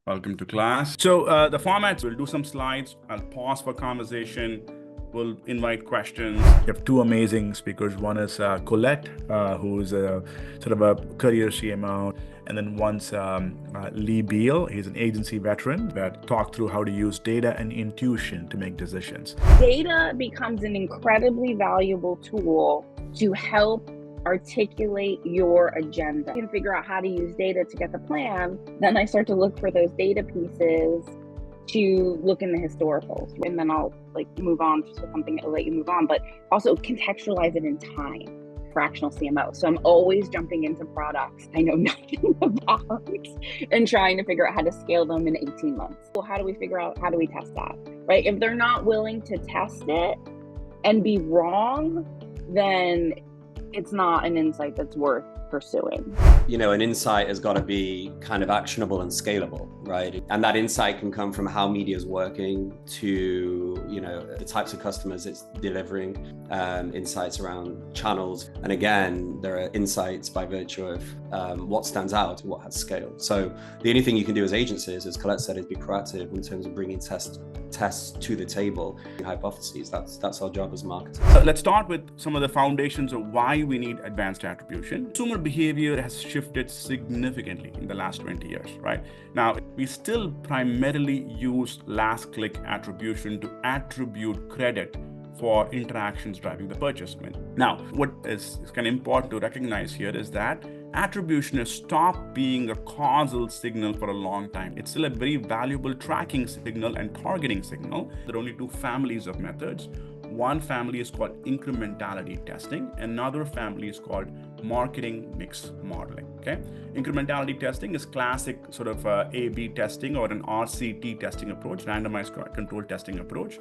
Welcome to class. So the formats, we'll do some slides. I'll pause for conversation. We'll invite questions. We have two amazing speakers. One is Colette, who is a sort of a career CMO. And then one's Beale. He's an agency veteran that talked through how to use data and intuition to make decisions. Data becomes an incredibly valuable tool to help articulate your agenda. You can figure out how to use data to get the plan. Then I start to look for those data pieces to look in the historicals. And then I'll move on to something that'll let you move on, but also contextualize it in time. Fractional CMO. So I'm always jumping into products I know nothing about and trying to figure out how to scale them in 18 months. Well, how do we figure out, how do we test that, right? If they're not willing to test it and be wrong, then it's not an insight that's worth pursuing. You know, an insight has got to be kind of actionable and scalable, right? And that insight can come from how media is working to, you know, the types of customers it's delivering, insights around channels. And again, there are insights by virtue of what stands out, what has scale. So the only thing you can do as agencies, as Colette said, is be proactive in terms of bringing tests to the table, hypotheses. That's our job as marketers. So let's start with some of the foundations of why we need advanced attribution. Consumer behavior has shifted significantly in the last 20 years, right? Now, we still primarily use last click attribution to attribute credit for interactions driving the purchase. Now, what is kind of important to recognize here is that attribution has stopped being a causal signal for a long time. It's still a very valuable tracking signal and targeting signal. There are only two families of methods. One family is called incrementality testing. Another family is called marketing mix modeling. Okay, incrementality testing is classic sort of A/B testing or an RCT testing approach, randomized controlled testing approach.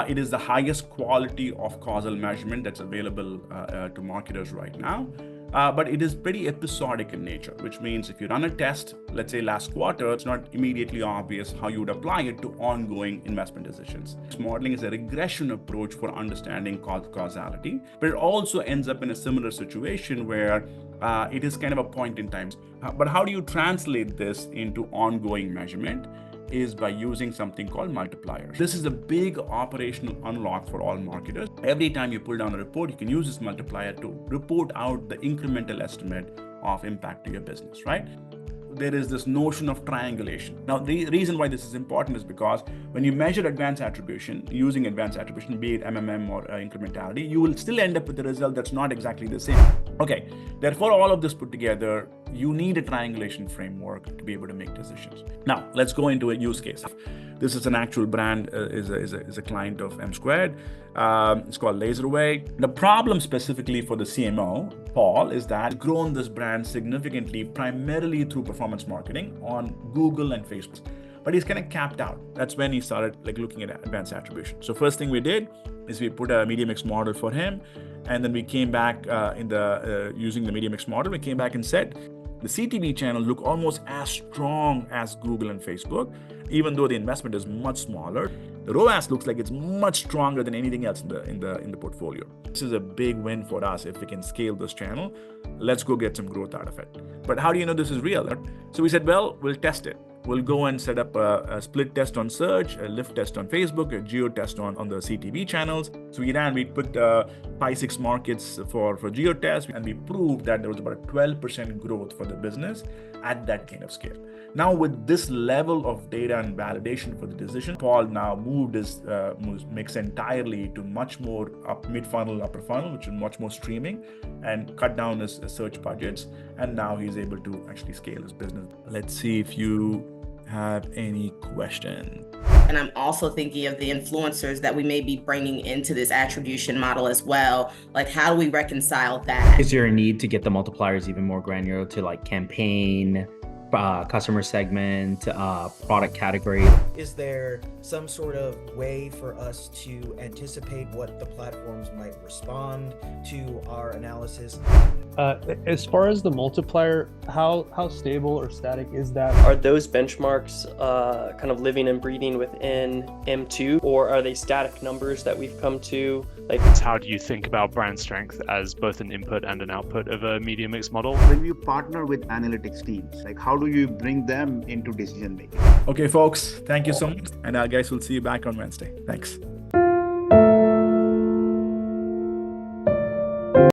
It is the highest quality of causal measurement that's available to marketers right now. But it is pretty episodic in nature, which means if you run a test, let's say last quarter, it's not immediately obvious how you would apply it to ongoing investment decisions. Modeling is a regression approach for understanding causality, but it also ends up in a similar situation where it is kind of a point in time. But how do you translate this into ongoing measurement? Is by using something called multipliers. This is a big operational unlock for all marketers. Every time you pull down a report, you can use this multiplier to report out the incremental estimate of impact to your business, right? There is this notion of triangulation. Now, the reason why this is important is because when you measure advanced attribution, using advanced attribution, be it MMM or incrementality, you will still end up with a result that's not exactly the same. Okay, therefore, all of this put together, you need a triangulation framework to be able to make decisions. Now, let's go into a use case. This is an actual brand, is a client of M Squared. It's called Laserway. The problem specifically for the CMO, Paul, is that he's grown this brand significantly, primarily through performance marketing on Google and Facebook. But he's kind of capped out. That's when he started looking at advanced attribution. So first thing we did is we put a media mix model for him. And then we came back using the media mix model, we came back and said, the CTV channels look almost as strong as Google and Facebook, even though the investment is much smaller. The ROAS looks like it's much stronger than anything else in the portfolio. This is a big win for us if we can scale this channel. Let's go get some growth out of it. But how do you know this is real? So we said, well, we'll test it. We'll go and set up a split test on search, a lift test on Facebook, a geo test on the CTV channels. So we put 5-6 markets for geo test, and we proved that there was about a 12% growth for the business at that kind of scale. Now with this level of data and validation for the decision, Paul now moved his mix entirely to much more mid-funnel, upper funnel, which is much more streaming, and cut down his search budgets. And now he's able to actually scale his business. Let's see if you have any questions. And I'm also thinking of the influencers that we may be bringing into this attribution model as well. Like, how do we reconcile that? Is there a need to get the multipliers even more granular to like campaign, customer segment, product category? Is there some sort of way for us to anticipate what the platforms might respond to our analysis? As far as the multiplier, how stable or static is that? Are those benchmarks kind of living and breathing within M2, or are they static numbers that we've come to? Like, how do you think about brand strength as both an input and an output of a media mix model? When you partner with analytics teams, like how do you bring them into decision making? Okay, folks, thank you so much. And guys, we'll see you back on Wednesday. Thanks.